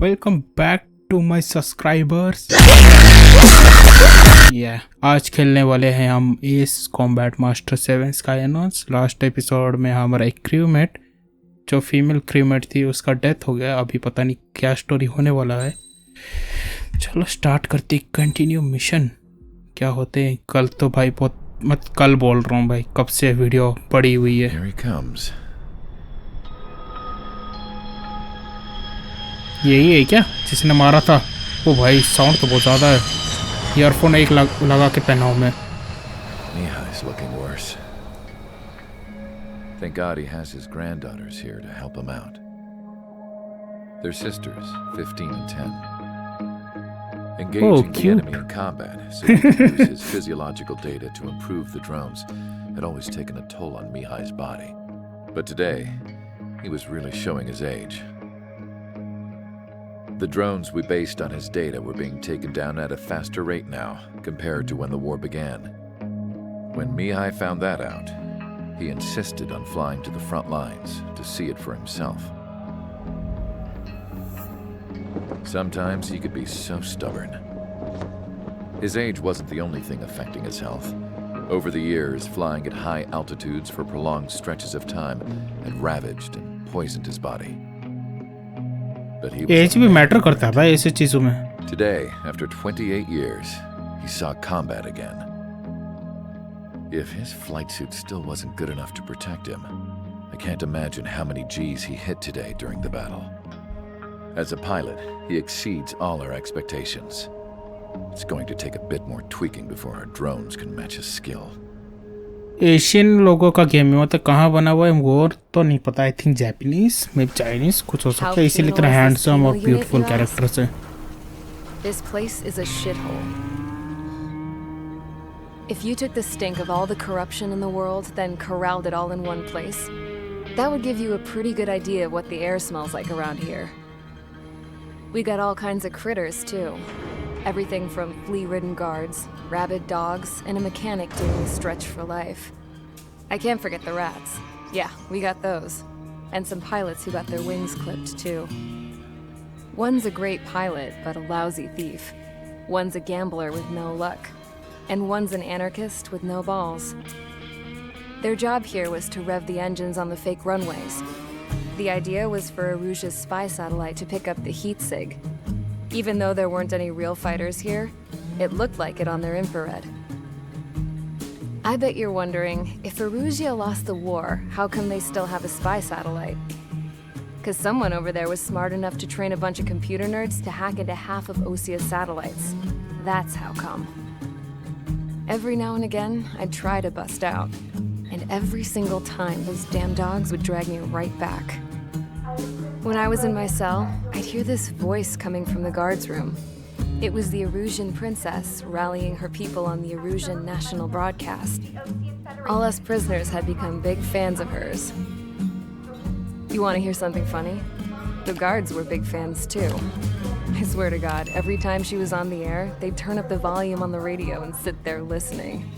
Welcome back to my subscribers. आज खेलने वाले हैं हम ace combat master 7 skies unknown. Last episode में हमारा एक क्रूमेट जो फीमेल क्रूमेट थी उसका डेथ हो गया। अभी पता नहीं क्या स्टोरी होने वाला है। चलो स्टार्ट करते कंटिन्यू मिशन। क्या होते हैं कल तो भाई बहुत मत कल बोल रहा हूँ भाई, कब से वीडियो पड़ी हुई है। यही है क्या जिसने मारा था? ओ भाई साउंड तो बहुत ज़्यादा है। ईयरफोन एक लगा के पहना हूँ मैं। Mihai's looking worse. Thank God he has his granddaughters here to help him out. They're sisters, 15 and 10. Engaging the enemy in combat so he can use his physiological data to improve the drones had always taken a toll on Mihai's body. But today, he was really showing his age. The drones we based on his data were being taken down at a faster rate now compared to when the war began. When Mihai found that out, he insisted on flying to the front lines to see it for himself. Sometimes he could be so stubborn. His age wasn't the only thing affecting his health. Over the years, flying at high altitudes for prolonged stretches of time had ravaged and poisoned his body. But he was भी matter करता है भाई ऐसी चीजों में। Today, after 28 years, he saw combat again. If his flight suit still wasn't good enough to protect him, I can't imagine how many G's he hit today during the battle. As a pilot, he exceeds all our expectations. It's going to take a bit more tweaking before our drones can match his skill. Asian लोगों का game है, मतलब कहाँ बना हुआ है वो तो नहीं पता। आई थिंक जापानीज में चाइनीज कुछ हो सकता है, इसीलिए इतना हैंडसम और ब्यूटीफुल कैरेक्टर्स है। This place is a shithole. If you took the stink of all the corruption in the world, then corralled it all in one place, that would give you a pretty good idea of what the air smells like around here. We got all kinds of critters too. Everything from flea-ridden guards, rabid dogs, and a mechanic doing the stretch for life. I can't forget the rats. Yeah, we got those. And some pilots who got their wings clipped too. One's a great pilot, but a lousy thief. One's a gambler with no luck. And one's an anarchist with no balls. Their job here was to rev the engines on the fake runways. The idea was for Aruja's spy satellite to pick up the heat sig. Even though there weren't any real fighters here, it looked like it on their infrared. I bet you're wondering, if Aruja lost the war, how come they still have a spy satellite? Because someone over there was smart enough to train a bunch of computer nerds to hack into half of Osia's satellites. That's how come. Every now and again, I'd try to bust out. And every single time, those damn dogs would drag me right back. When I was in my cell, I'd hear this voice coming from the guards room. It was the Erusian princess rallying her people on the Erusian national broadcast. All us prisoners had become big fans of hers. You want to hear something funny? The guards were big fans too. I swear to God, every time she was on the air, they'd turn up the volume on the radio and sit there listening.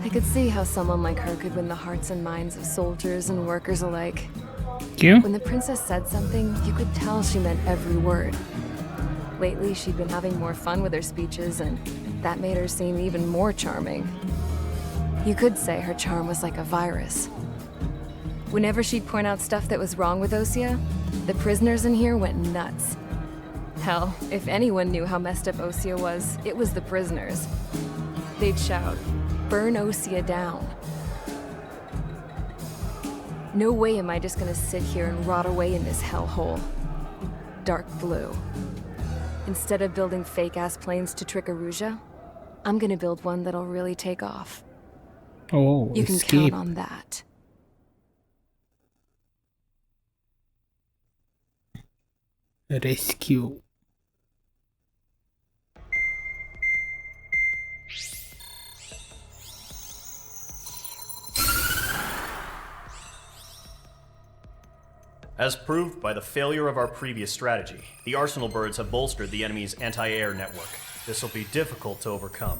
I could see how someone like her could win the hearts and minds of soldiers and workers alike. When the princess said something, you could tell she meant every word. Lately, she'd been having more fun with her speeches, and that made her seem even more charming. You could say her charm was like a virus. Whenever she'd point out stuff that was wrong with Osia, the prisoners in here went nuts. Hell, if anyone knew how messed up Osia was, it was the prisoners. They'd shout, "Burn Osia down." No way am I just gonna sit here and rot away in this hellhole. Dark blue. Instead of building fake-ass planes to trick Aruja, I'm gonna build one that'll really take off. Oh, you can count on that. Rescue. As proved by the failure of our previous strategy, the Arsenal birds have bolstered the enemy's anti-air network. This will be difficult to overcome.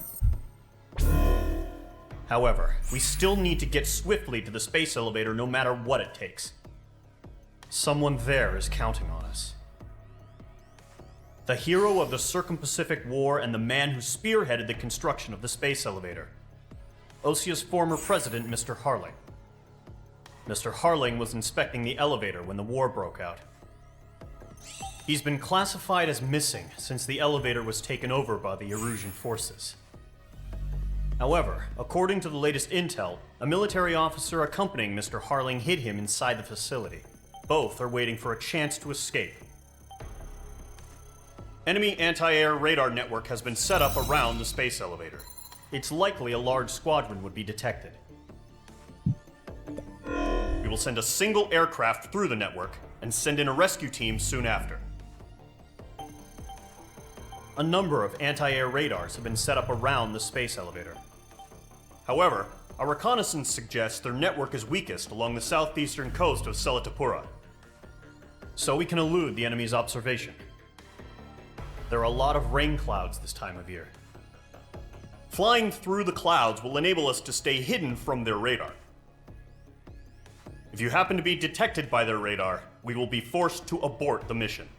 However, we still need to get swiftly to the space elevator no matter what it takes. Someone there is counting on us. the hero of the Circum-Pacific War and the man who spearheaded the construction of the space elevator. Osia's former president, Mr. Harling. Mr. Harling was inspecting the elevator when the war broke out. He's been classified as missing since the elevator was taken over by the Erusian forces. However, according to the latest intel, a military officer accompanying Mr. Harling hid him inside the facility. Both are waiting for a chance to escape. Enemy anti-air radar network has been set up around the space elevator. It's likely a large squadron would be detected. We will send a single aircraft through the network and send in a rescue team soon after. A number of anti-air radars have been set up around the space elevator. However, our reconnaissance suggests their network is weakest along the southeastern coast of Selatapura, so we can elude the enemy's observation. There are a lot of rain clouds this time of year. Flying through the clouds will enable us to stay hidden from their radar. If you happen to be detected by their radar, we will be forced to abort the mission.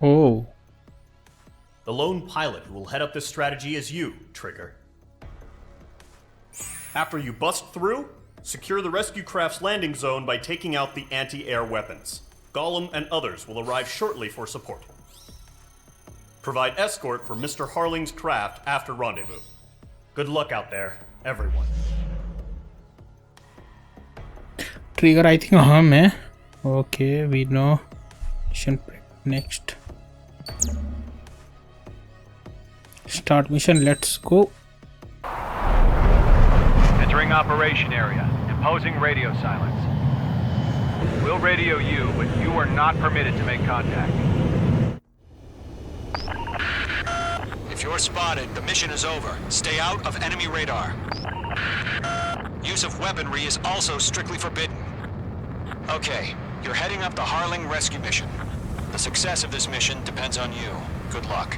Oh. The lone pilot who will head up this strategy is you, Trigger. After you bust through, secure the rescue craft's landing zone by taking out the anti-air weapons. Gollum and others will arrive shortly for support. Provide escort for Mr. Harling's craft after rendezvous. Good luck out there, everyone. Trigger, I think हम है. Okay, we know. Mission next. Start mission. Let's go. Entering operation area. Imposing radio silence. We'll radio you, but you are not permitted to make contact. If you're spotted, the mission is over. Stay out of enemy radar. Use of weaponry is also strictly forbidden. Okay, you're heading up the Harling rescue mission. The success of this mission depends on you. Good luck.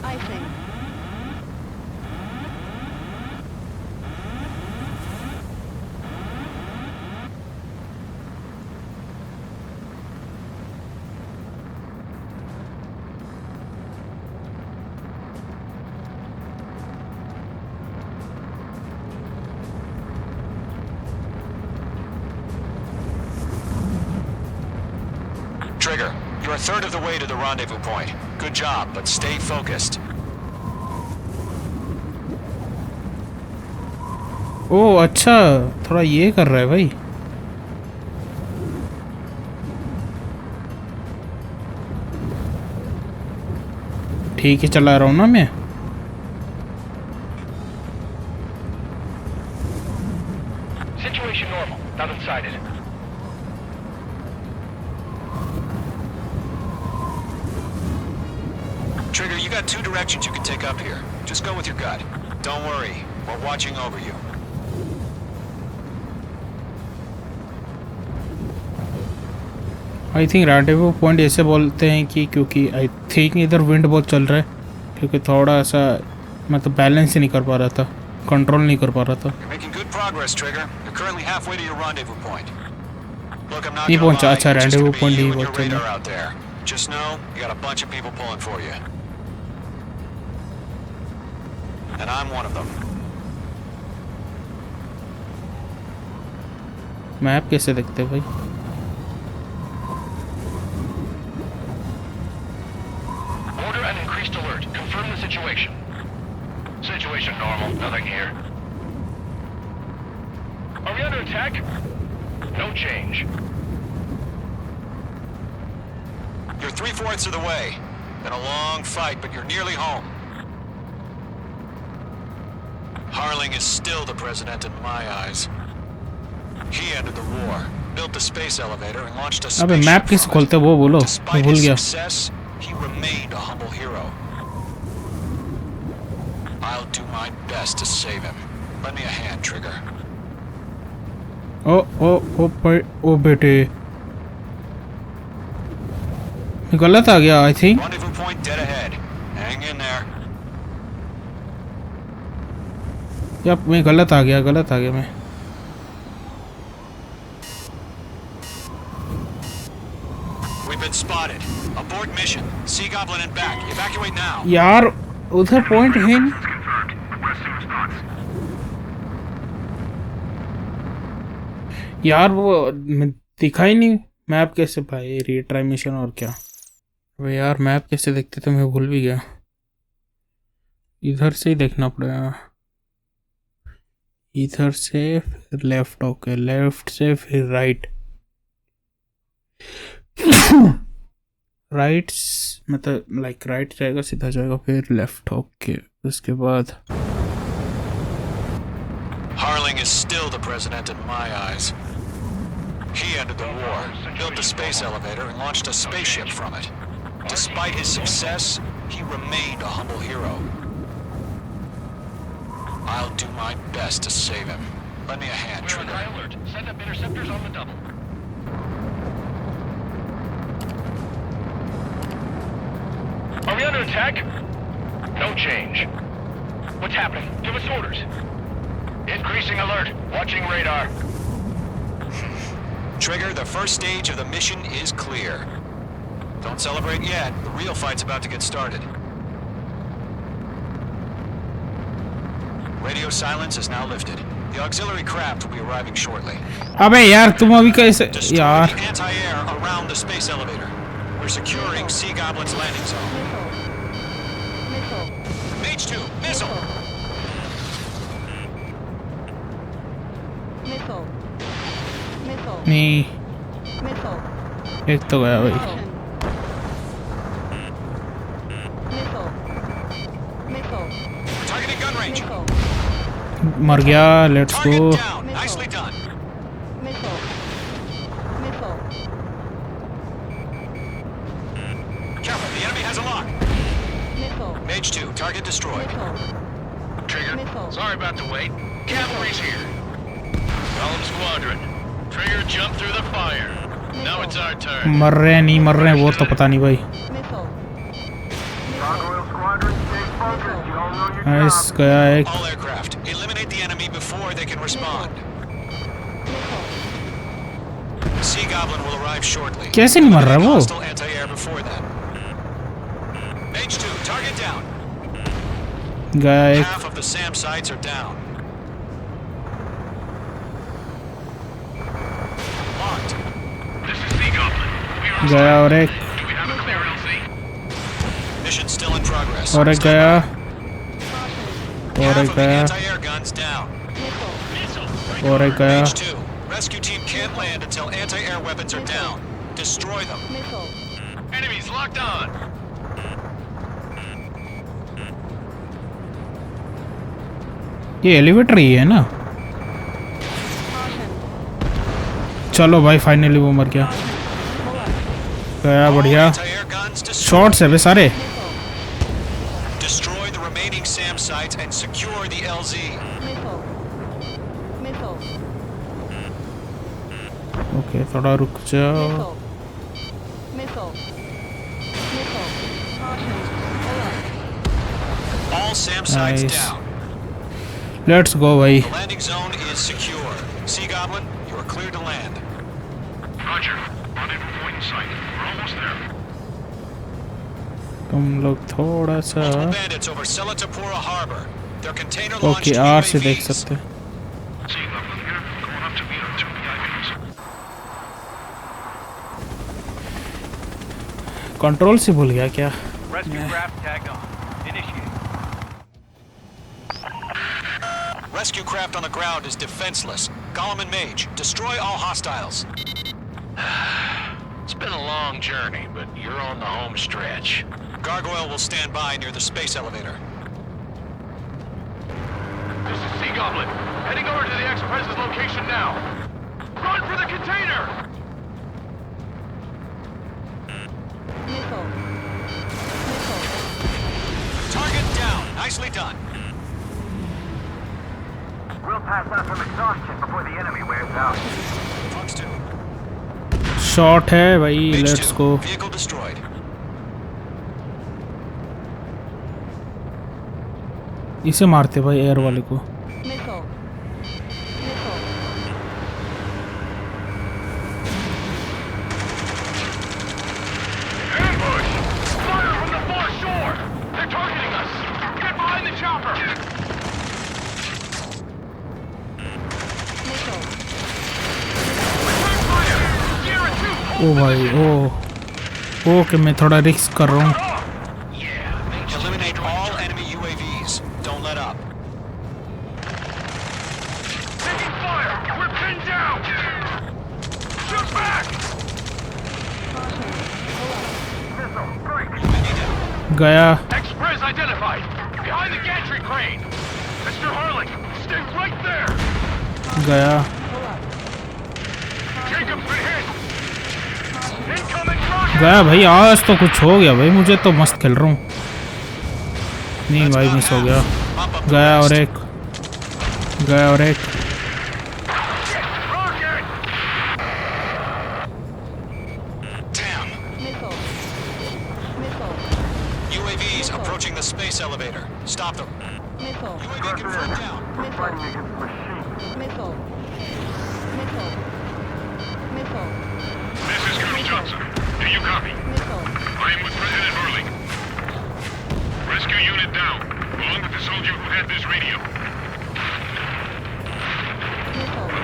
I think. Trigger, you're a third of the way to the rendezvous point. Good job, but stay focused. ओ अच्छा, थोड़ा ये कर रहा है भाई. ठीक है, चला रहा हूँ ना मैं. Situation normal. Nothing sighted. Trigger, you got two directions you can take up here. Just go with your gut. Don't worry, we're watching over you. I think rendezvous point ऐसे बोलते हैं कि क्योंकि आई थिंक इधर wind बहुत चल रहा है, क्योंकि थोड़ा सा मतलब बैलेंस ही नहीं कर पा रहा था, कंट्रोल नहीं कर पा रहा था. You're making good progress, Trigger. You're currently halfway to your rendezvous point. Look, I'm not नहीं gonna पहुंचा. lie, अच्छा, it's just rendezvous gonna be point he you and your बहुत चल radar रहा है. out there. Just know, you got a bunch of people pulling for you. And I'm one of them. Map कैसे देखते भाई? Order an increased alert. Confirm the situation. Situation normal. Nothing here. Are we under attack? No change. You're 3/4 of the way. Been a long fight, but you're nearly home. Harling is still the president in my eyes. He ended the war, built the space elevator, and launched a अबे spaceship map किस from खोलते it. वो बोलो, मैं Despite भूल his गया. success, he remained a humble hero. I'll do my best to save him. Lend me a hand, Trigger. ओ बेटे, गलत आ गया I think. Rendezvous point dead ahead. Hang in there. या मैं गलत आ गया मैं. been spotted. Abort mission. Sea Goblin and back. Evacuate now. यार उधर पॉइंट है नहीं। यार वो दिखा ही नहीं मैप कैसे भाई, रीट्राई मिशन और क्या। अबे यार मैप कैसे देखते थे, मैं भूल भी गया। इधर से ही देखना पड़ेगा, इधर से फिर लेफ्ट। ओके लेफ्ट से फिर राइट। राइट मतलब लाइक राइट जाएगा, सीधा जाएगा, फिर लेफ्ट। ओके उसके बाद Harling is still the president in my eyes. He ended the war, built the space elevator, and launched a spaceship from it. Despite his success, he remained a humble hero. I'll do my best to save him. Lend me a hand, Trigger. Alert. Send up interceptors on the double. Are we under attack? No change. What's happening? Give us orders. Increasing alert. Watching radar. Trigger, the first stage of the mission is clear. Don't celebrate yet. The real fight's about to get started. Radio silence is now lifted. The auxiliary craft will be arriving shortly. अबे यार तुम अभी कैसे Destroy यार। the anti-air around the space elevator. We're securing Sea Goblin's landing zone. Mage 2, missile! नहीं एक तो गया भाई। Targeting gun range. मर गया। Let's go. Target down. Nicely done. Careful, the enemy has a lock. Mage 2, target destroyed. Trigger. Sorry about the wait. Cavalry's here. Column Squadron. Trigger jumped through the fire. Now it's our turn. मर रहे हैं नहीं मर रहे हैं वो तो पता नहीं भाई। नाइस गया एक। All aircraft, eliminate the enemy before they can respond. Sea Goblin will arrive shortly. कैसे नहीं मर रहा है वो? Hostile anti-air before then. Mage 2, target down. गया एक। Half of the SAM sites are down. Locked. This is Sea Goblin. We are गया और एक। Do we have a clear LZ? Mission still in progress. और एक गया और Half एक of the गया anti-air guns down. और एक गया। Mage 2, rescue team can't land until anti-air weapons are down. Destroy them. Enemies locked on. ये एलिवेटर ही है ना? चलो भाई फाइनली वो मर गया। गया बढ़िया। Anti-air guns destroyed. शॉट्स है बे सारे। Destroy the remaining SAM sites and secure the LZ. Okay थोड़ा रुक जाओ। All SAM sites Nice. down. Let's go भाई। The landing zone is secure. Sea Goblin, you are clear to land. Roger. Rendezvous point in sight. We're almost there. तुम लोग थोड़ा सा Multiple bandits over Selatapura Harbor. Their container launched okay आर से देख UAVs. सकते हैं। Sea Goblin here. Going up to meet our 2 VIPs. Control से भूल गया क्या? Rescue craft tagged on. Initiate. Rescue craft on the ground is defenseless. Gollum and Mage, destroy all hostiles. It's been a long journey, but you're on the home stretch. Gargoyle will stand by near the space elevator. This is Sea Goblin. Heading over to the Express's location now. Run for the container! Target down. Nicely done. We'll pass out from exhaustion before the enemy wears out. Fox 2. Shot है भाई। Mage let's 2. Go. Vehicle destroyed. इसे मारते भाई air वाले को। ओ भाई ओ कि मैं थोड़ा रिस्क कर रहा हूँ। Eliminate all enemy UAVs. Don't let up. Taking fire! We're pinned down! Shoot back! गया। Express identified! Behind the gantry crane! Mr. Harling, stay right there! गया। Jacob's been hit! Incoming rocket! गया भाई, आज तो कुछ हो गया भाई, मुझे तो मस्त खेल रहा हूँ। नहीं भाई, मिस हो गया। गया और एक, गया और एक। Damn. UAVs approaching the space elevator. Stop them. UAV confirmed down. Fighting against machines. This is Colonel Johnson. Do you copy? I am with President Harling. Rescue unit down, along with the soldier who had this radio.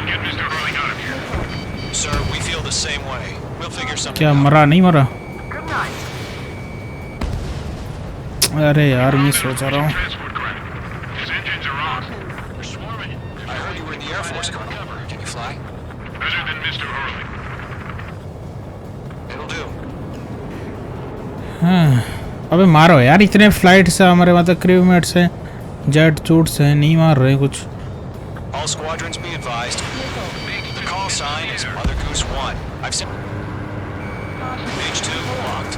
Get Mr. Harling out of here. Sir, we feel the same way. We'll figure something क्या out. मरा नहीं मरा? Good night. अरे यार, miss हो जा रहा हूँ। Transport craft. His engines are on. We're swarming. I heard you were in the Air Force, Colonel. Can you fly? Better than Mr. Harling. It'll do. हाँ, अबे मारो यार, इतने फ्लाइट से हमारे मतलब क्रूमेट्स हैं, जेट चूट्स हैं, नहीं मार रहे कुछ। All squadrons be advised. The call sign is Mother Goose 1. I've sent. Page 2 locked.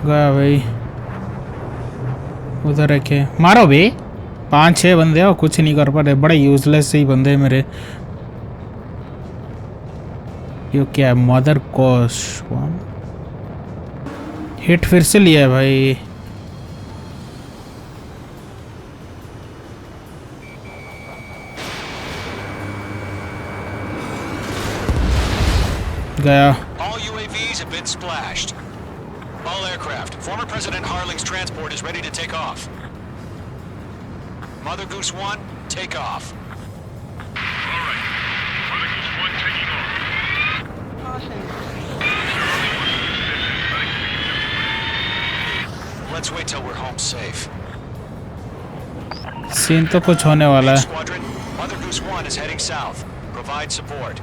गया भाई, उधर रखे। मारो बे, 5-6 बंदे और कुछ नहीं कर पा रहे, बड़े यूजलेस ही बंदे हैं मेरे। ये क्या है? मदर कोश 1 हिट फिर से लिया है भाई। गया। All UAVs have been splashed. All aircraft. Former President Harling's transport is ready to take off. Mother Goose 1, take off. All right. Mother Goose 1 taking off. Let's wait till we're home safe. Scene तो कुछ होने वाला है। Squadron, Mother Goose 1 is heading south. Provide support.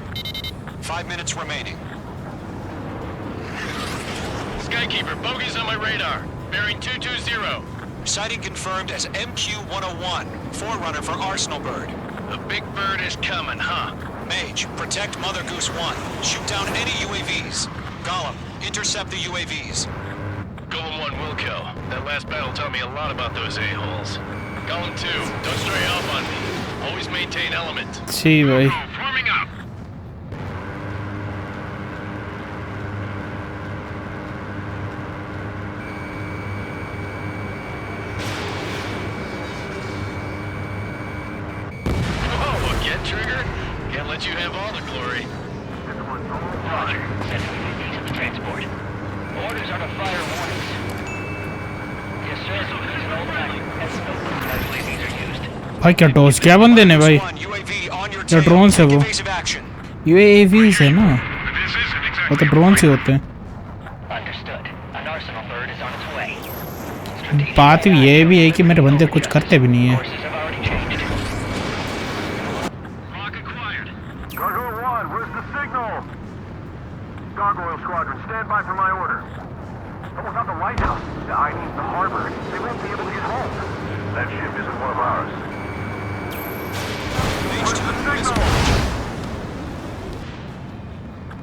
5 minutes remaining. Skykeeper, bogeys on my radar. Bearing 220. Sighting confirmed as MQ-101, forerunner for Arsenal Bird. The big bird is coming, huh? Mage, protect Mother Goose 1. Shoot down any UAVs. Gollum, intercept the UAVs. Golem 1 will kill. That last battle taught me a lot about those a-holes. Golem 2, don't stray off on me. Always maintain element. जी भाई। Forming up. Oh, again, Trigger? Can't let you have all the glory. Roger. Sending UAVs in the transport. Orders are to fire warnings. Yes, sir. This is an old pattern. As UAVs are used. भाई क्या dose, क्या बंदे ने भाई? UAV on your या tail. Drone से Take वो evasive action. UAVs है ना, This isn't exactly वो तो ड्रोन से होते हैं। Understood. An arsenal bird is on its way. Strategic बात ये भी है कि मेरे बंदे कुछ करते भी नहीं है। courses have already changed. rock acquired. Gargoyle 1, where's the signal? Gargoyle Squadron, stand by for my order. Someone's at the lighthouse. I need the harbor. They won't be able to get home. That ship isn't one of ours. Mage Where's 2 the is signal?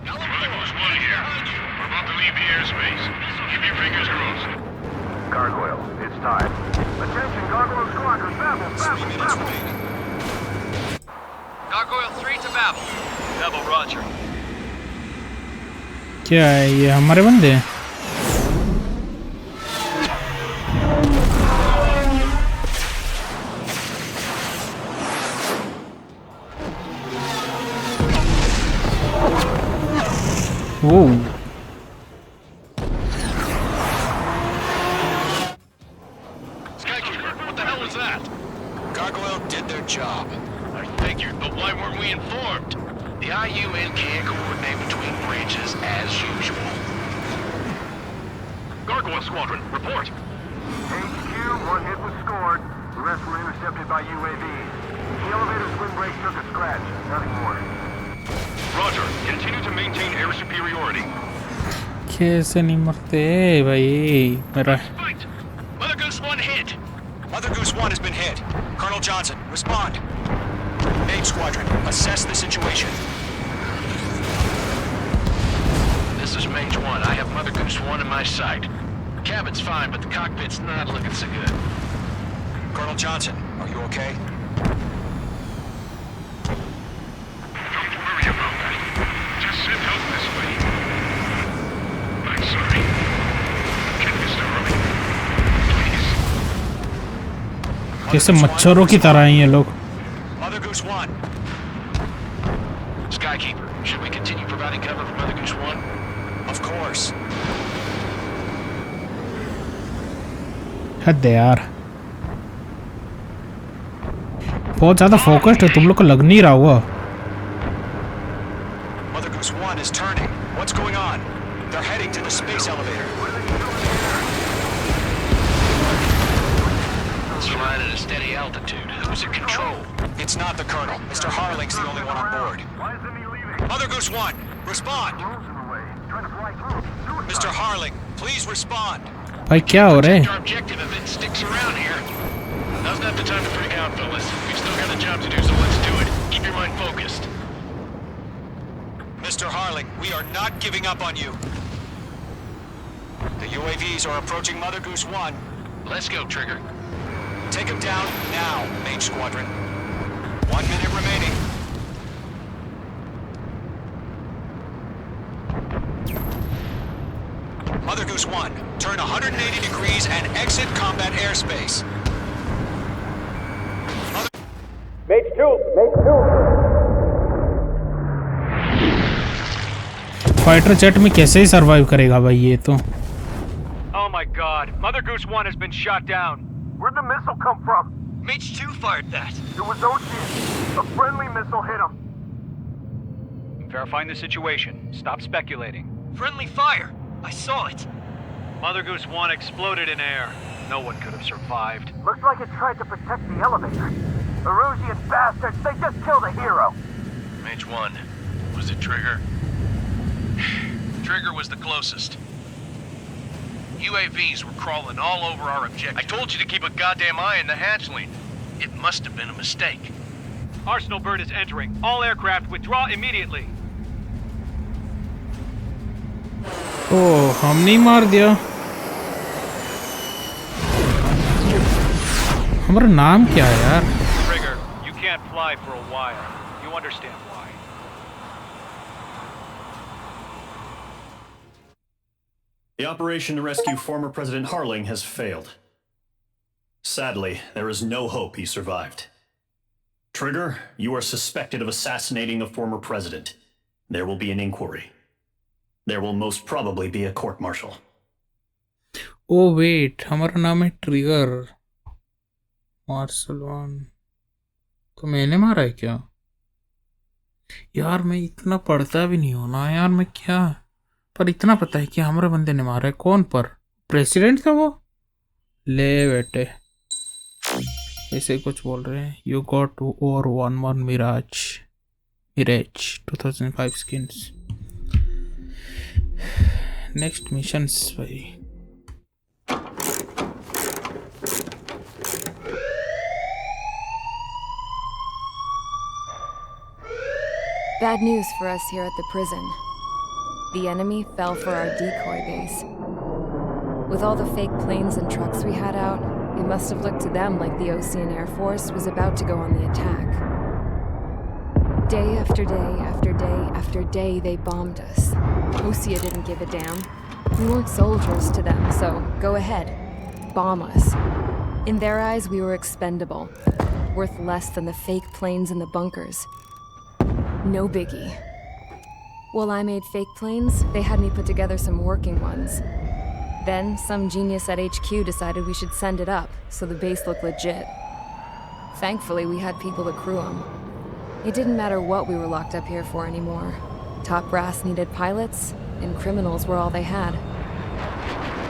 Mother Goose 1 here. We're about to leave the airspace. Keep your fingers crossed. Gargoyle, it's time. Attention, Gargoyle Squadron, babble, 3 babble, minutes babble. remaining. Gargoyle 3 to Babel. Babel, roger. क्या है ये? हमारे बंदे हैं। वो Skykeeper, what the hell was that? Gargoyle did their job. I figured, but why weren't we informed? The IUN can't coordinate between branches as usual. Gargoyle Squadron, report. HQ, one hit was scored. The rest were intercepted by UAVs. The elevator's windbreak took a scratch. Nothing more. Roger. Continue to maintain air superiority. कैसे नहीं मरते भाई मेरा Fight! Mother Goose 1 hit. Mother Goose 1 has been hit. Colonel Johnson, respond. Main Squadron, assess the situation. This is Mage 1. I have Mother Goose 1 in my sight. Cabin's fine, but the cockpit's not looking so good. Colonel Johnson, are you okay? Don't worry about that. Just send help this way. I'm sorry. Get Mr. Harley. Please. जैसे मच्छरों की तरह हैं ये लोग Mother Goose 1. Skykeeper, should we continue providing cover for Mother Goose 1? Of course. हद है यार बहुत ज़्यादा फोकस्ड है तुम लोग को लग नहीं रहा हुआ Mother Goose 1 is turning. What's going on? They're heading to the space elevator. It's flying at a steady altitude. Who's in control? It's not the Colonel. Mr. Harling's the only one on board. Why isn't he leaving? Mother Goose 1, respond. Rules in the way. Trying to fly through. Suicide. Mr. Harling, please respond. भाई क्या हो रहा है Our objective if it sticks around here. Now's not the time to freak out, fellas. We've still got a job to do, so let's do it. Keep your mind focused. Mr. Harling, we are not giving up on you. The UAVs are approaching Mother Goose 1. Let's go, Trigger. Take him down now, Main Squadron. 1 minute remaining. Mother Goose 1, turn 180 degrees and exit combat airspace. Fighter jet में कैसे ही survive करेगा भाई ये तो Oh my god, Mother Goose 1 has been shot down. Where'd the missile come from? Mage 2 fired that. It was Ocean. A friendly missile hit him. Verifying the situation. Stop speculating. Friendly fire. I saw it. Mother Goose 1 exploded in air. No one could have survived. Looks like it tried to protect the elevator. Erusian bastards, they just killed a hero. Mage 1. Was it Trigger? Trigger was the closest. UAVs were crawling all over our objective. I told you to keep a goddamn eye on the hatchling. It must have been a mistake. Arsenal bird is entering. All aircraft withdraw immediately. ओह हमने ही मार दिया हमारा नाम क्या है यार Trigger, you can't fly for a while. You understand why. The operation to rescue former President Harling has failed. Sadly, there is no hope he survived. Trigger, you are suspected of assassinating a former president. There will be an inquiry. There will most probably be a court-martial. Oh wait हमारा नाम है trigger martial one तो मैंने मारा है क्या यार मैं इतना पढ़ता भी नहीं हूँ ना यार मैं क्या पर इतना पता है कि हमारे बंदे ने मारा है कौन पर प्रेसिडेंट था वो ले बेटे ऐसे कुछ बोल रहे हैं यू गॉट और one more Mirage 2005 skins next missions भाई Bad news for us here at the prison. The enemy fell for our decoy base. With all the fake planes and trucks we had out, it must have looked to them like the Ocean Air Force was about to go on the attack. Day after day after day after day, they bombed us. Osia didn't give a damn. We weren't soldiers to them, so go ahead. Bomb us. In their eyes, we were expendable. Worth less than the fake planes in the bunkers. No biggie. While I made fake planes, they had me put together some working ones. Then, some genius at HQ decided we should send it up, so the base looked legit. Thankfully, we had people to crew them. It didn't matter what we were locked up here for anymore. Top brass needed pilots, and criminals were all they had.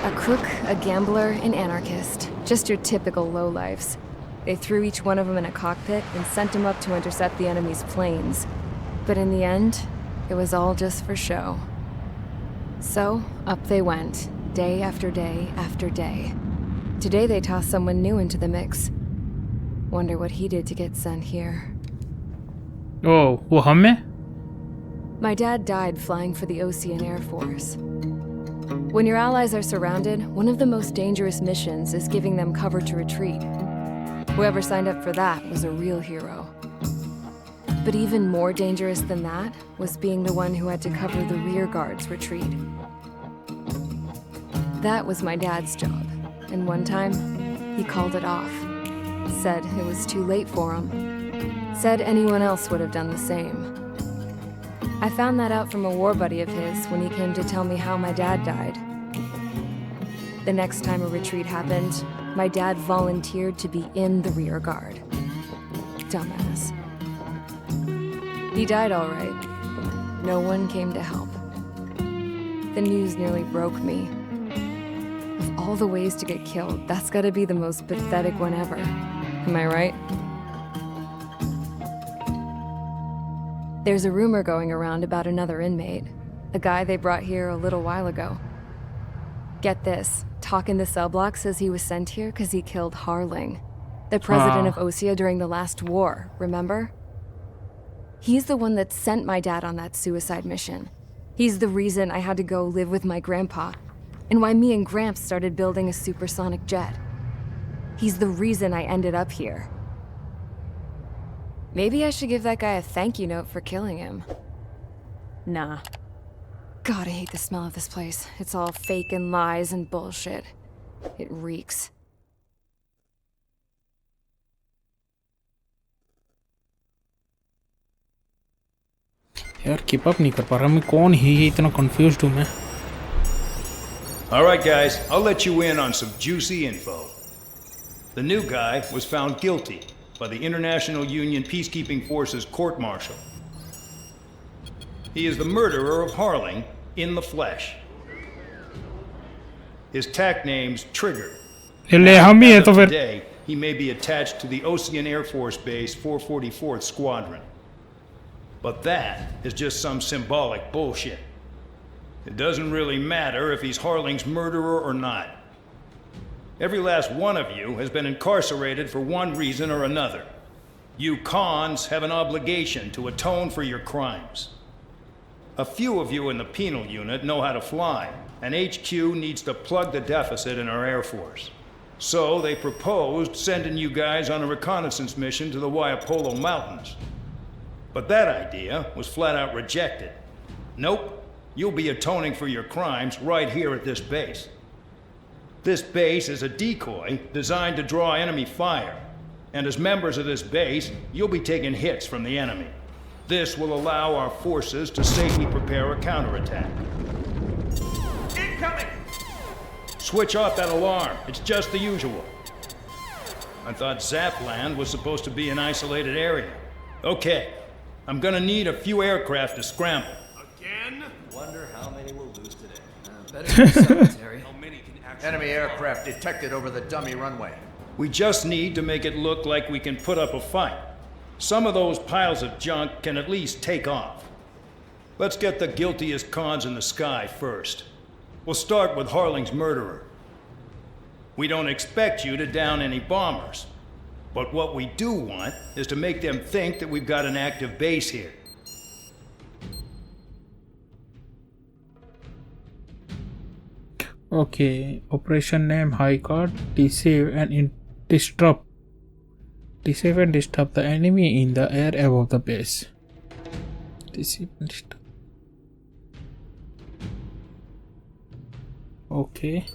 A crook, a gambler, an anarchist. Just your typical lowlifes. They threw each one of them in a cockpit and sent them up to intercept the enemy's planes. But in the end, it was all just for show. So, up they went, day after day after day. Today they tossed someone new into the mix. Wonder what he did to get sent here. ओ वो हमें My dad died flying for the Ocean Air Force. When your allies are surrounded, one of the most dangerous missions is giving them cover to retreat. Whoever signed up for that was a real hero. But even more dangerous than that was being the one who had to cover the rear guard's retreat. That was my dad's job, and one time, he called it off. Said it was too late for him. Said anyone else would have done the same. I found that out from a war buddy of his when he came to tell me how my dad died. The next time a retreat happened, my dad volunteered to be in the rear guard. Dumbass. He died all right. No one came to help. The news nearly broke me. Of all the ways to get killed, that's gotta be the most pathetic one ever. Am I right? There's a rumor going around about another inmate, a guy they brought here a little while ago. Get this, talk in the cell block says he was sent here because he killed Harling, the president of Osea during the last war, remember? He's the one that sent my dad on that suicide mission. He's the reason I had to go live with my grandpa, and why me and Gramps started building a supersonic jet. He's the reason I ended up here. Maybe I should give that guy a thank you note for killing him. Nah. God, I hate the smell of this place. It's all fake and lies and bullshit. It reeks. यार keep up नहीं कर पा रहा मैं कौन ही इतना confused हूँ मैं All right, guys, I'll let you in on some juicy info. The new guy was found guilty by the International Union Peacekeeping Forces court-martial. He is the murderer of Harling in the flesh. His tack name's Trigger. ले हम ही है तो फिर Today, he may be attached to the Ocean Air Force Base 444th Squadron. But that is just some symbolic bullshit. It doesn't really matter if he's Harling's murderer or not. Every last one of you has been incarcerated for one reason or another. You cons have an obligation to atone for your crimes. A few of you in the penal unit know how to fly, and HQ needs to plug the deficit in our Air Force. So they proposed sending you guys on a reconnaissance mission to the Waiapolo Mountains. But that idea was flat out rejected. Nope. You'll be atoning for your crimes right here at this base. This base is a decoy designed to draw enemy fire. And as members of this base, you'll be taking hits from the enemy. This will allow our forces to safely prepare a counterattack. Incoming! Switch off that alarm. It's just the usual. I thought Zapland was supposed to be an isolated area. Okay. I'm gonna need a few aircraft to scramble. Again? Wonder how many we'll lose today. Better be cemetery. How many can actually... Enemy aircraft detected over the dummy runway. We just need to make it look like we can put up a fight. Some of those piles of junk can at least take off. Let's get the guiltiest cons in the sky first. We'll start with Harling's murderer. We don't expect you to down any bombers. But what we do want is to make them think that we've got an active base here. Okay, operation name high guard, deceive and disrupt the enemy in the air above the base. Deceive and disrupt. Okay.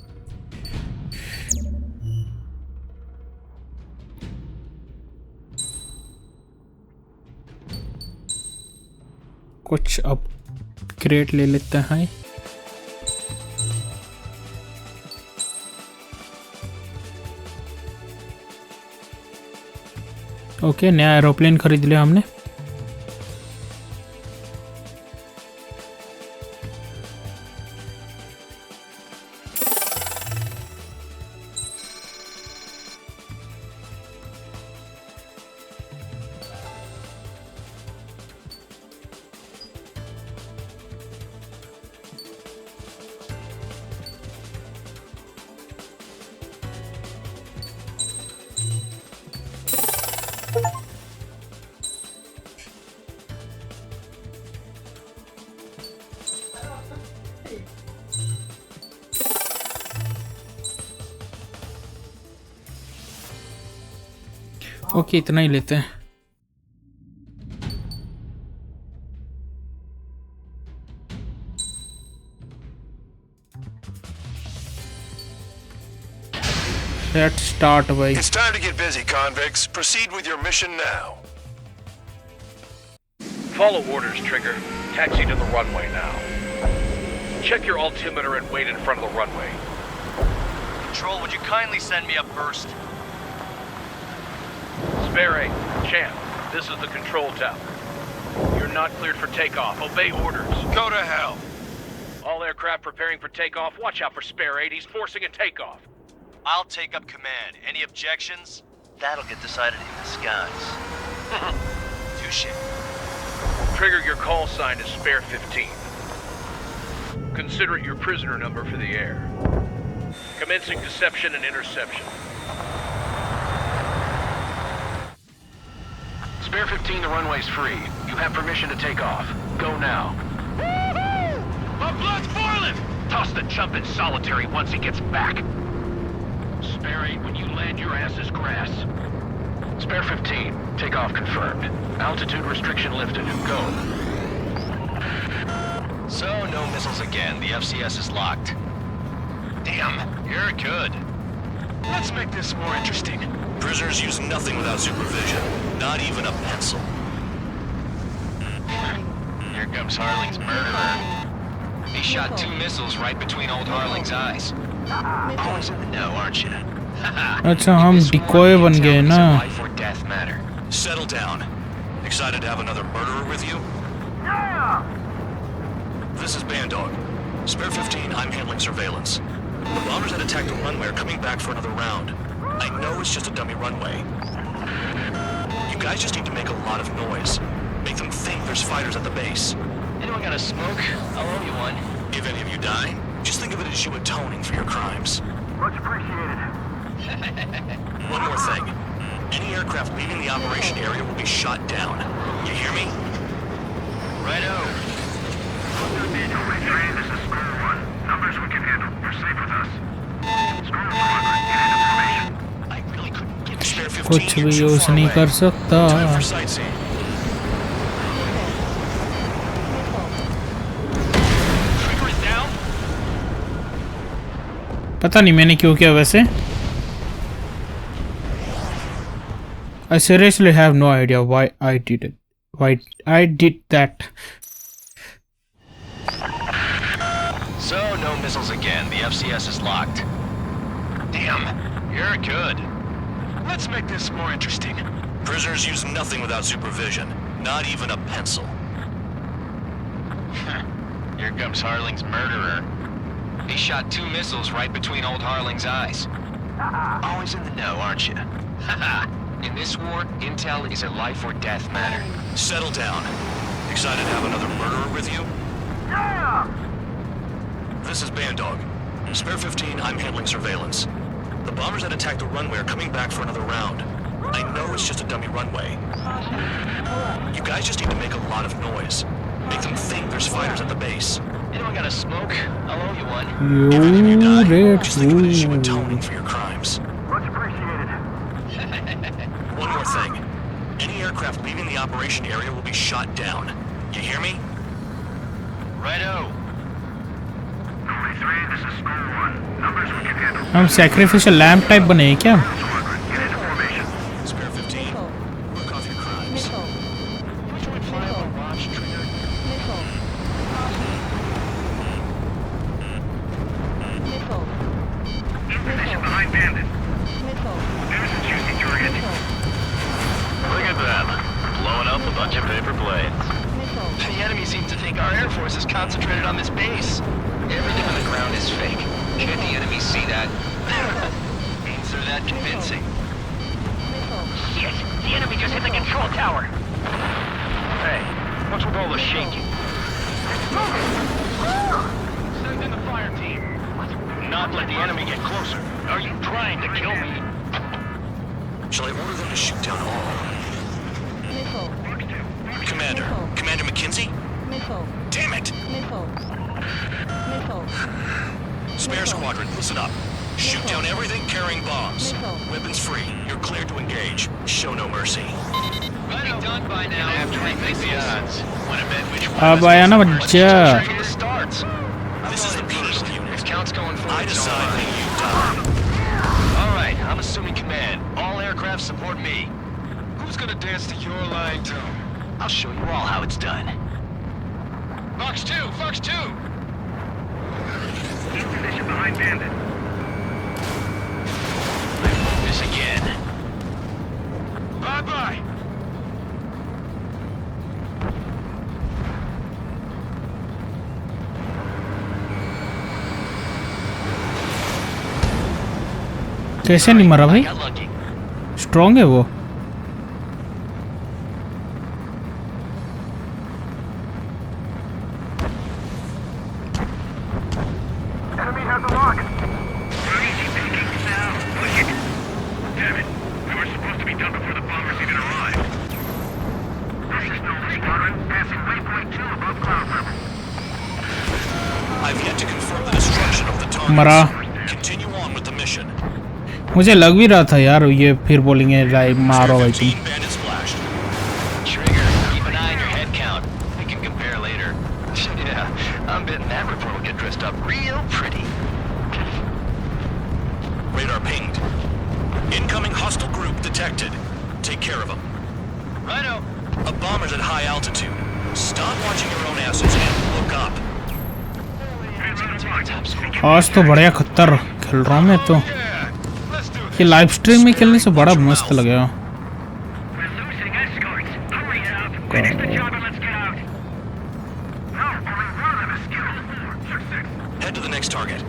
कुछ upgrade ले लेते हैं okay नया aeroplane खरीद लिया हमने okay इतना ही लेते हैं। Let's start by. It's time to get busy, convicts. Proceed with your mission now. Follow orders, Trigger. Taxi to the runway now. Check your altimeter and wait in front of the runway. Control, would you kindly send me up first? Spare 8, Champ, this is the control tower. You're not cleared for takeoff. Obey orders. Go to hell. All aircraft preparing for takeoff. Watch out for Spare 8. He's forcing a takeoff. I'll take up command. Any objections? That'll get decided in the skies. Touche. Trigger, your call sign is Spare 15. Consider it your prisoner number for the air. Commencing deception and interception. Spare 15, the runway's free. You have permission to take off. Go now. My blood's boiling! Toss the chump in solitary once he gets back. Spare 8, when you land, your ass is grass. Spare 15, takeoff confirmed. Altitude restriction lifted. Go. So, no missiles again. The FCS is locked. Damn, you're good. Let's make this more interesting. Prisoners use nothing without supervision. Not even a pencil. Here comes Harling's murderer. He shot 2 missiles right between old Harling's eyes. Always in the know, aren't you? अच्छा हम decoy बन गए ना। Life or death matter. Settle down. Excited to have another murderer with you? Yeah! This is Bandog. Spare 15, I'm handling surveillance. The bombers that attacked the runway are coming back for another round. I know it's just a dummy runway. You guys just need to make a lot of noise. Make them think there's fighters at the base. Anyone got a smoke? I'll owe you one. If any of you die, just think of it as you atoning for your crimes. Much appreciated. One more thing. Any aircraft leaving the operation area will be shot down. You hear me? Righto. This is Score 1. Numbers we can handle. You're safe with us. Score 1, get into formation. I really couldn't get Spare 15. कुछ भी use नहीं कर सकता। Time for sightseeing. Trigger is down? पता नहीं मैंने क्यों किया वैसे। I seriously have no idea why I did it. Why I did that. So, no missiles again. The FCS is locked. Damn, you're good. Let's make this more interesting. Prisoners use nothing without supervision. Not even a pencil. Here comes Harling's murderer. He shot 2 missiles right between old Harling's eyes. Always in the know, aren't you? In this war, intel is a life or death matter. Settle down. Excited to have another murderer with you? Yeah! This is Bandog. Spare 15, I'm handling surveillance. The bombers that attacked the runway are coming back for another round. I know it's just a dummy runway. You guys just need to make a lot of noise. Make them think there's fighters at the base. Anyone got a smoke? I'll owe you one. If any of you die, just think of it as you atoning for your crimes. Much appreciated. One more thing. Any aircraft leaving the operation area will be shot down. You hear me? Righto. 3, this is Score 1. Numbers we can handle. हम sacrificial lamb type बने हैं क्या? Get into formation. Spare 15. Work off your crimes. Which one fly on the watch, Trigger? Position behind Bandit. Anderson's using target. Look at them. Blowing up a bunch of paper planes. The enemy seems to think our Air Force is concentrated on this base. Everything on the ground is fake. Can't the enemy see that? Means they're that convincing. Shit! The enemy just hit the control tower! Hey, what's with all the shaking? Send in the fire team. Not let the enemy get closer. Are you trying to kill me? Shall I order them to shoot down all? Commander McKenzie? Damn it! Spare squadron, listen up. Shoot down everything carrying bombs. Weapons free. You're cleared to engage. Show no mercy. Be done by now. After I think the odds. Want to bet which one अब आया ना बच्चा starts? This is the P unit. Count's going for I decide when you die. All right, I'm assuming command. All aircraft support me. Who's gonna dance to your line tune? I'll show you all how it's done. Fox 2, Fox 2. In position behind Bandit. This again. Bye-bye. कैसे नहीं मरा भाई Got lucky. Strong है वो Enemy has a lock. Easy picking now. Push it. Damn it. We were supposed to be done before the bombers even arrived. This is no squadron. Passing waypoint 2 above cloud level. I've yet to confirm the destruction of the targets. मरा Continue on with the mission. मुझे लग भी रहा था यार ये फिर बोलेंगे लाइव मारो भाई तुम 15 bandits flashed. Trigger, keep an eye on your head count. We can compare later. Yeah, I'm betting that report will get dressed up real pretty. Radar pinged. Incoming hostile group detected. Take care of them. Righto. A bomber's at high altitude. Stop watching your own asses and look up. आज तो बढ़िया खतर खेल रहा हूँ मैं तो ये लाइव स्ट्रीम में खेलने से बड़ा मस्त लगेगा We're losing escorts. Hurry up. Finish the job and let's get out. No, only one of them is skilled. 6-6. Head to the next target.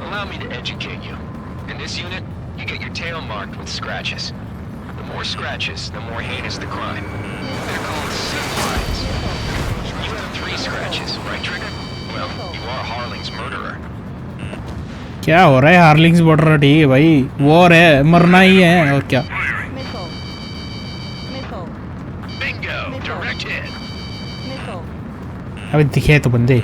Allow me to educate you. In this unit, you get your tail marked with scratches. The more scratches, the more heinous the crime. They're called sin lines. You have 3 scratches, right, Trigger? Well, you are Harling's murderer. क्या हो रहा है हार्लिंग्स border ठीक है भाई war है मरना ही है और क्या Bingo! Direct hit. अबे दिखे तो बंदे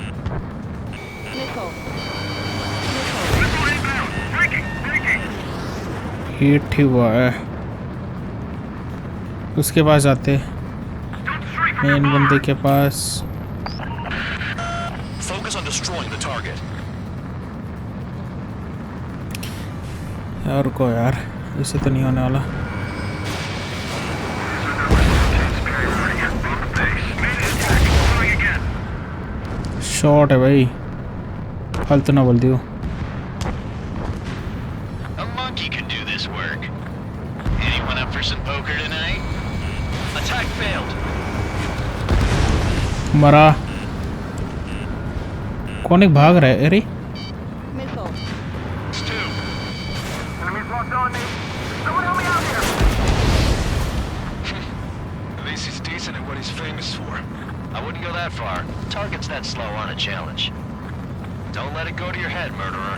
हिट हुआ है उसके पास जाते मेन बंदे के पास Focus on destroying the target. यार को यार इसे तो नहीं होने वाला शॉट है भाई फालतू ना बोल दियो A monkey can do this work. Anyone up for some poker tonight? Attack failed. मरा कौन एक भाग रहा है अरे It's 2. Enemies locked on me. Someone help me out here. At least he's decent at what he's famous for. I wouldn't go that far. Targets that slow on a challenge. Don't let it go to your head, murderer.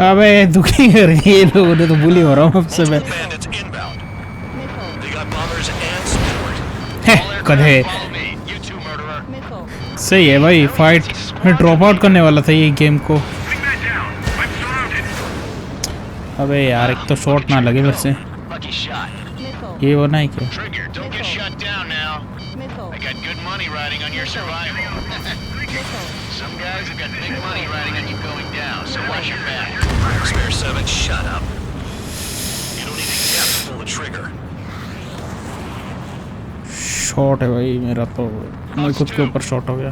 अबे दुखी कर रही है लोगों ने तो भूली हो रहा हूँ अब से मैं Multiple bandits inbound. They got bombers and support. कदे Follow me, you too, murderer. सही है भाई फाइट मैं ड्रॉप आउट करने वाला था ये गेम को Bring that down. I'm surrounded. अबे यार एक तो शॉट ना लगे मेरे से Lucky shot. ये होना है क्या Trigger, don't get shut down now. I got good money riding on your survival. Some guys have got big money riding on you going down, so watch your back. Spare 7, shut up. You don't need to have to pull the trigger. Shot है भाई मेरा तो मैं खुद के ऊपर shot हो गया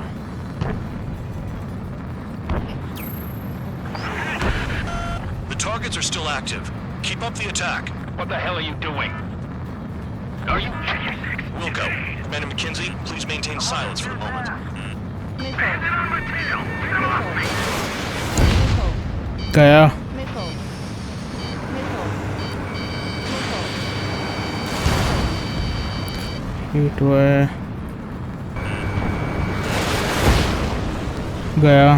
The targets are still active. Keep up the attack. What the hell are you doing? Are you... Wilco, Commander McKenzie, please maintain silence for the moment. गया हिट हुआ है गया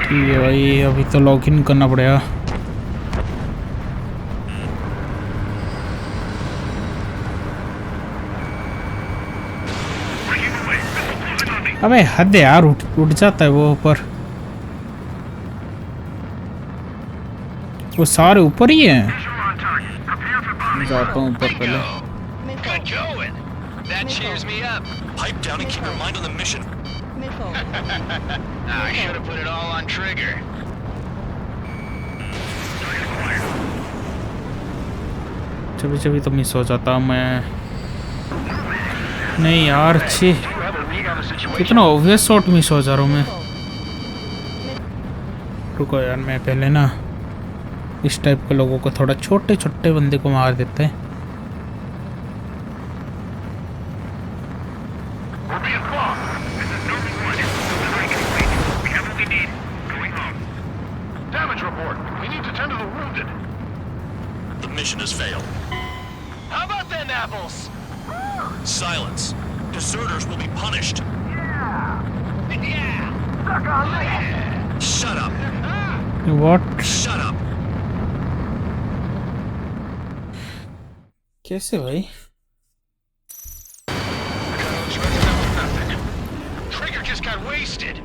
ठीक है भाई अभी तो लॉग इन करना पड़ेगा अबे हद है यार, उठ जाता है वो ऊपर। वो सारे ऊपर ही हैं। जाता हूँ ऊपर पहले। Good going. That cheers me up. Pipe down and keep your mind on the mission. I should have put it all on Trigger. जब तो मिस हो जाता मैं। नहीं यार, छी कितना ऑब्वियस शॉट मिस हो जा रहा हूँ मैं। रुको यार, मैं पहले ना इस टाइप के लोगों को, थोड़ा छोटे छोटे बंदे को मार देते हैं। The mission has failed. How about them apples? Silence. Deserters will be punished. Yeah. Shut up. What? Shut up. कैसे भाई? Trigger just got wasted.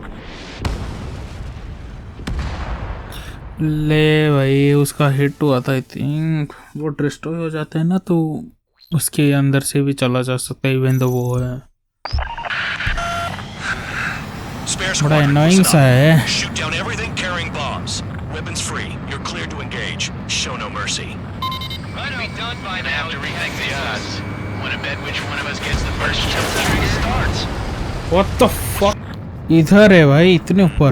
ले भाई, उसका हिट हुआ था। आई थिंक वो डिस्ट्रॉय हो जाता है ना, तो उसके अंदर से भी चला जा सकता है, इवन तो वो है। बड़ा एनोइंग सा है। Shoot down everything carrying bombs. Weapons free. You're cleared to engage. Show no mercy. Might be done by now. Have to rethink the odds. Want to bet which one of us gets the first kill? The trigger starts. What the fuck? इधर है भाई, इतने ऊपर।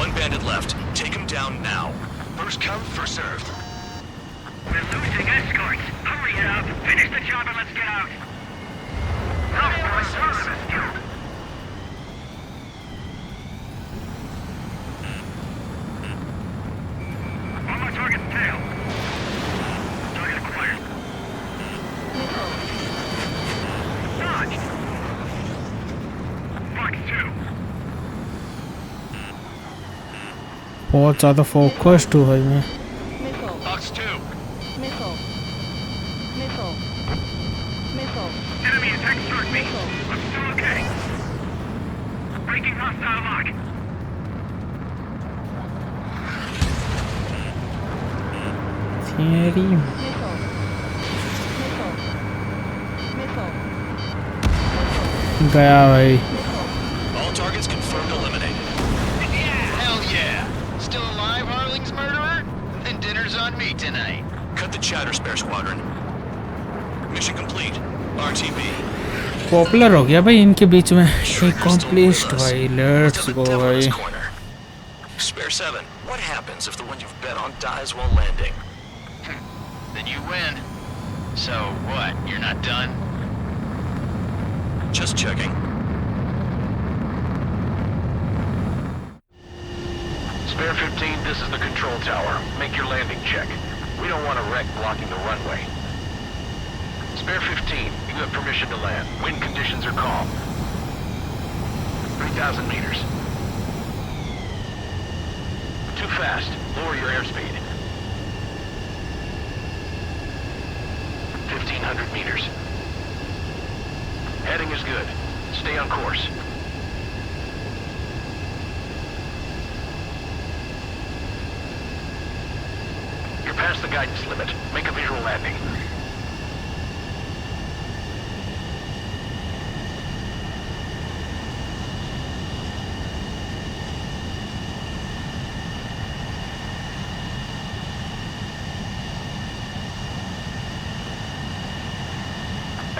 One bandit left. Take him down now. First come, first served. We're losing escorts. Hurry it up. Finish the job and let's get out. No, on my target's tail. Target acquired. Dodged. Fox 2. बहुत ज़्यादा focused हूँ भाई मैं। Fox 2. Enemy attack struck me. I'm still okay. Breaking hostile lock. तेरी गया भाई। All targets confirmed eliminated. Hell yeah. Still alive, Harling's murderer? Then dinner's on me tonight. Cut the chatter, Spare Squadron. Mission complete. RTB. Popular हो गया भाई इनके बीच में। Trigger's still कॉम्प्लीस्ट with us. भाई, Let's let's have a go devil in भाई। his corner. Spare 7. What happens if the one you've bet on dies while landing? Then you win. So what? You're not done? Just checking. Spare 15, this is the control tower. Make your landing check. We don't want a wreck blocking the runway. Spare 15, you have permission to land. Wind conditions are calm. 3,000 meters. Too fast. Lower your airspeed. 1,500 meters. Heading is good. Stay on course. You're past the guidance limit. Make a visual landing.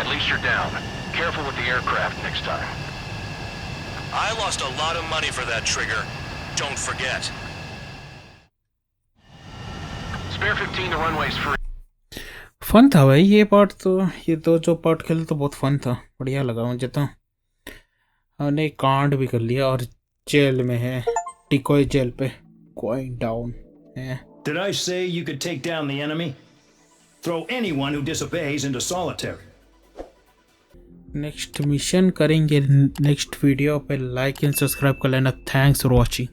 At least you're down. Careful with the aircraft next time. I lost a lot of money for that trigger. Don't forget. Spare 15, the runway's free. Fun था भाई ये part तो। ये दो जो part खेले तो बहुत फन था, बढ़िया लगा मुझे तो। हमने कांड भी कर लिया और जेल में है, टिकोई जेल पे गोइंग डाउन है। Did I say you could take down the enemy? Throw anyone who disobeys into solitary. Next mission करेंगे नेक्स्ट वीडियो पे। लाइक एंड सब्सक्राइब कर लेना। Thanks for watching.